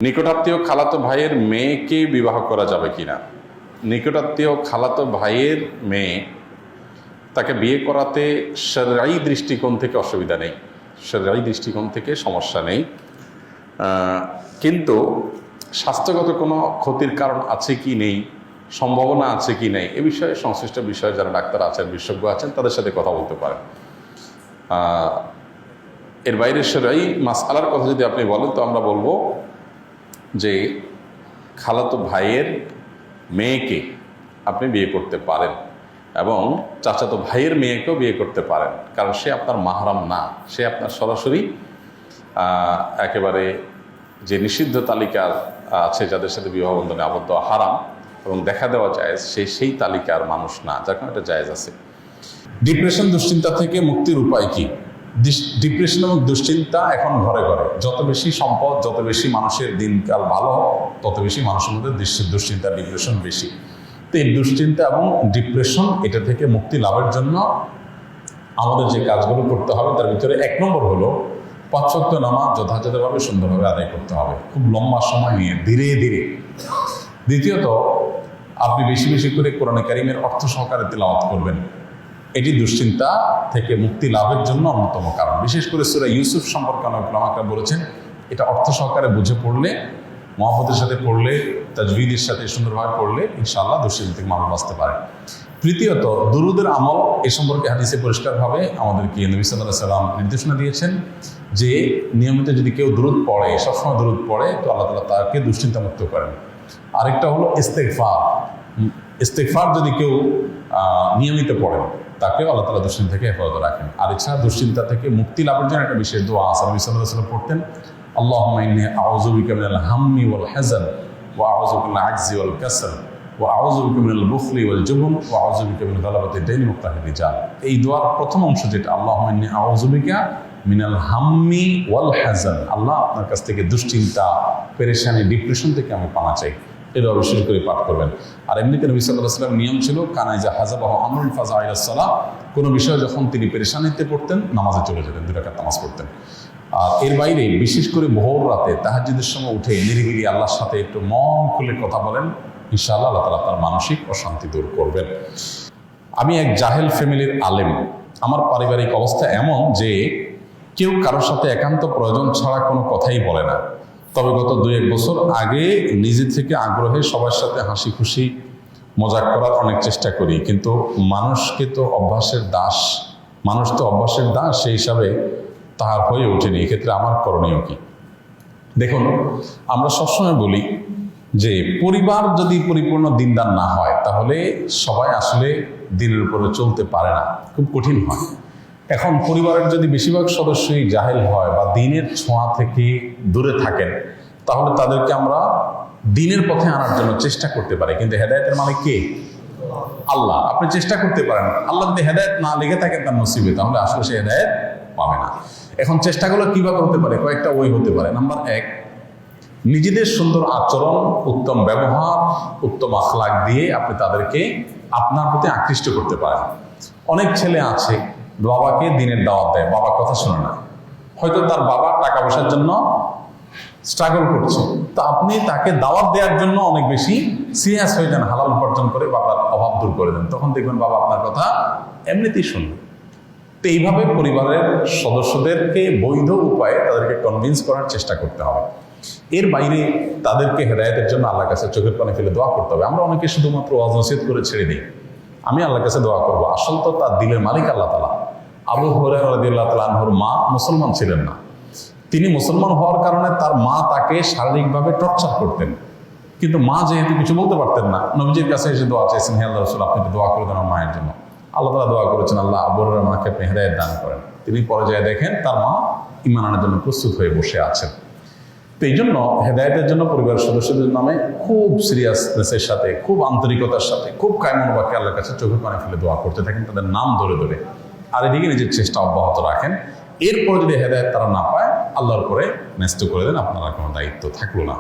নিকটাত্মীয় খালাতো ভাইয়ের মেয়েকে বিবাহ করা যাবে কিনা? নিকটাত্মীয় খালাতো ভাইয়ের মেয়ে, তাকে বিয়ে করাতে শরঈ দৃষ্টিকোণ থেকে অসুবিধা নেই, শরঈ দৃষ্টিকোণ থেকে সমস্যা নেই, কিন্তু স্বাস্থ্যগত কোনো ক্ষতির কারণ আছে কি নেই, সম্ভাবনা আছে কি নেই, এ বিষয়ে সংশ্লিষ্ট বিষয়ে যারা ডাক্তার আছেন, বিশেষজ্ঞ আছেন, তাদের সাথে কথা বলতে পারেন। এর বাইরে শরঈ মাসআলার কথা যদি আপনি বলেন, তো আমরা বলবো যে খালাতো ভাইয়ের মেয়েকে আপনি বিয়ে করতে পারেন এবং চাচাতো ভাইয়ের মেয়েকেও বিয়ে করতে পারেন, কারণ সে আপনার মাহরাম না, সে আপনার সরাসরি একেবারে যে নিষিদ্ধ তালিকা আছে যাদের সাথে বিবাহ বন্ধনে আবদ্ধ হারাম এবং দেখা দেওয়া জায়েজ, সেই তালিকার মানুষ না, যার কারণে এটা জায়েজ আছে। ডিপ্রেশন, দুশ্চিন্তা থেকে মুক্তির উপায় কি? ডিপ্রেশন এবং দুশ্চিন্তা এখন ঘরে ঘরে, যত বেশি সম্পদ, যত বেশি মানুষের দিনকাল ভালো, তত বেশি মানুষের মধ্যে দুশ্চিন্তা, ডিপ্রেশন বেশি। তো এই দুশ্চিন্তা এবং ডিপ্রেশন, এটা থেকে মুক্তি লাভের জন্য আমাদের যে কাজগুলো করতে হবে তার ভিতরে 1 নম্বর হলো 5 ওয়াক্ত নামাজ যথাযথভাবে সুন্দরভাবে আদায় করতে হবে, খুব লম্বা সময় নিয়ে, ধীরে ধীরে। দ্বিতীয়ত, আপনি বেশি বেশি করে কোরআনে কারিমের অর্থ সহকারে তিলাওয়াত করবেন, এটি দুশ্চিন্তা থেকে মুক্তি লাভের জন্য অন্যতম কারণ। বিশেষ করে সূরা ইউসুফ সম্পর্কে অনেক উলামারা বলেছেন, এটা অর্থ সহকারে বুঝে পড়লে, মহব্বতের সাথে পড়লে, তাজবিদের সাথে সুন্দরভাবে পড়লে ইনশাআল্লাহ দুশ্চিন্তা থেকে মানুষ বাঁচতে পারে। তৃতীয়ত, দুরুদের আমল, এ সম্পর্কে হাদিসে পরিষ্কারভাবে আমাদেরকে নবী সাল্লাল্লাহু আলাইহি ওয়াসাল্লাম নির্দেশনা দিয়েছেন যে নিয়মিত যদি কেউ দুরুদ পড়ে, সবসময় দুরুদ পড়ে, তো আল্লাহ তাআলা তাকে দুশ্চিন্তা মুক্ত করেন। আরেকটা হলো ইস্তেগফার। ইস্তেগফার যদি কেউ নিয়মিত পড়েন, তাকেও আল্লাহ তাআলা দুশ্চিন্তা থেকে হেফাজত রাখেন। আর এছাড়া দুশ্চিন্তা থেকে মুক্তি লাভের জন্য একটা বিশেষ দোয়া আছে, নবী সাল্লাল্লাহু আলাইহি ওয়াসাল্লাম পড়তেন, আল্লাহুম্মা ইন্নী আউযু বিকা মিনাল হাম্মি ওয়াল হাযান ওয়া আউযু বিকা মিনাল আজজি ওয়াল কাসল ওয়া আউযু বিকা মিনাল বুখলি ওয়াল জুবন ওয়া আউযু বিকা মিন গালাবাতিদ দাইনি ওয়া কাহরির রিজাল। এই দোয়ার প্রথম অংশ যেটা, আল্লাহুম্মা ইন্নী আউযু বিকা মিনাল হাম্মি ওয়াল হাযান, আল্লাহ আপনার কাছ থেকে দুশ্চিন্তা, পেরেশানি, ডিপ্রেশন থেকে আমি পানা চাই, এটা বিশেষ করে পাঠ করবেন। আর এমনিতে নবী সাল্লাল্লাহু আলাইহি ওয়াসাল্লাম নিয়ম ছিল, কানা ইযা হাযাবাহু আমরুন ফাযা ইলাস সালাহ, কোনো বিষয়ে যখন তিনি পেরেশানিতে পড়তেন, নামাজে চলে যেতেন, 2 রাকাত নামাজ পড়তেন। আর এর বাইরে বিশেষ করে ভোর রাতে তাহাজ্জুদের সময় উঠে নিরিবিলি আল্লাহর সাথে একটু মন খুলে কথা বলেন, ইনশাআল্লাহ আল্লাহ তাআলা আপনার মানসিক অশান্তি দূর করবেন। আমি এক জাহেল ফ্যামিলির আলেম। আমার পারিবারিক অবস্থা এমন যে কেউ কারোর সাথে একান্ত প্রয়োজন ছাড়া কোনো কথাই বলে না। তবে গত 2-1 বছর আগে নিজে থেকে আগ্রহে সবার সাথে হাসি খুশি মজাক করার অনেক চেষ্টা করি, কিন্তু মানুষ তো অভ্যাসের দাস, সেই হিসাবে তাহার হয়ে ওঠেনি। এক্ষেত্রে আমার করণীয় কি? দেখুন, আমরা সবসময় বলি যে পরিবার যদি পরিপূর্ণ দিনদার না হয়, তাহলে সবাই আসলে দিনের উপরে চলতে পারে না, খুব কঠিন হয়। এখন পরিবারের যদি বেশিরভাগ সদস্যই জাহেল হয় বা দিনের ছোঁয়া থেকে দূরে থাকেন, তাহলে তাদেরকে আমরা দিনের পথে আনার জন্য চেষ্টা করতে পারি, কিন্তু হেদায়েতের মালিক কে? আল্লাহ। আপনি চেষ্টা করতে পারেন, আল্লাহ যদি হেদায়েত না লেগে থাকেন তার নসিবে, তাহলে আসলে সে হেদায়েত পাবে না। এখন চেষ্টাগুলো কিভাবে হতে পারে? কয়েকটা ওই হতে পারে। নাম্বার 1, নিজেদের সুন্দর আচরণ, উত্তম ব্যবহার, উত্তম আখলাক দিয়ে আপনি তাদেরকে আপনার প্রতি আকৃষ্ট করতে পারেন। অনেক ছেলে আছে বাবাকে দিনের দাওয়াত দেয়, বাবা কথা শোনে না, হয়তো তার বাবা টাকা পয়সার জন্য স্ট্রাগল করছে, তো আপনি তাকে দাওয়াত দেওয়ার জন্য অনেক বেশি সিরিয়াস হয়ে যান, হালাল উপার্জন করে বাবার অভাব দূর করে দেন, তখন দেখবেন বাবা আপনার কথা এমনিতেই শুনবে। তো এইভাবে পরিবারের সদস্যদেরকে বৈধ উপায়ে তাদেরকে কনভিন্স করার চেষ্টা করতে হবে। এর বাইরে তাদেরকে হেদায়েতের জন্য আল্লাহর কাছে চোখের পানি ফেলে দোয়া করতে হবে। আমরা অনেকে শুধুমাত্র ওয়াজ নসিহত করে ছেড়ে দিই, আমি আল্লাহর কাছে দোয়া করবো, আসল তো তার দিলের মালিক আল্লাহ তাআলা। আবু হুরায়রা রাদিয়াল্লাহু তাআলা আনহুর মা মুসলমান ছিলেন না, তিনি মুসলমান হওয়ার কারণে তার মা তাকে শারীরিকভাবে টর্চার করতেন, কিন্তু মা যেহেতু কিছু বলতে পারতেন না, নবীজির কাছে এসে দোয়া চাইছেন, হে আল্লাহ রাসূল, আপনি একটু দোয়া করে দেন আমার মায়ের জন্য। আল্লাহ তাআলা দোয়া করেছেন, আল্লাহ আবু হুরায়রার মাকে আপনি হেদায়েত দান করেন। তিনি পর্যায়ে দেখেন তার মা ঈমান আনার জন্য প্রস্তুত হয়ে বসে আছেন। তো এই জন্য হেদায়েতের জন্য পরিবারের সদস্যদের নামে খুব সিরিয়াসনেসের সাথে, খুব আন্তরিকতার সাথে, খুব কায়মনোবাক্যে আল্লাহর কাছে চোখের পানি ফেলে দোয়া করতে থাকেন, তাদের নাম ধরে ধরে। আর এদিকে নিজের চেষ্টা অব্যাহত রাখেন। এরপরে যদি হেদায়েত তারা না পায়, আল্লাহর পরে ন্যস্ত করে দেন, আপনার কোনো দায়িত্ব থাকলো না।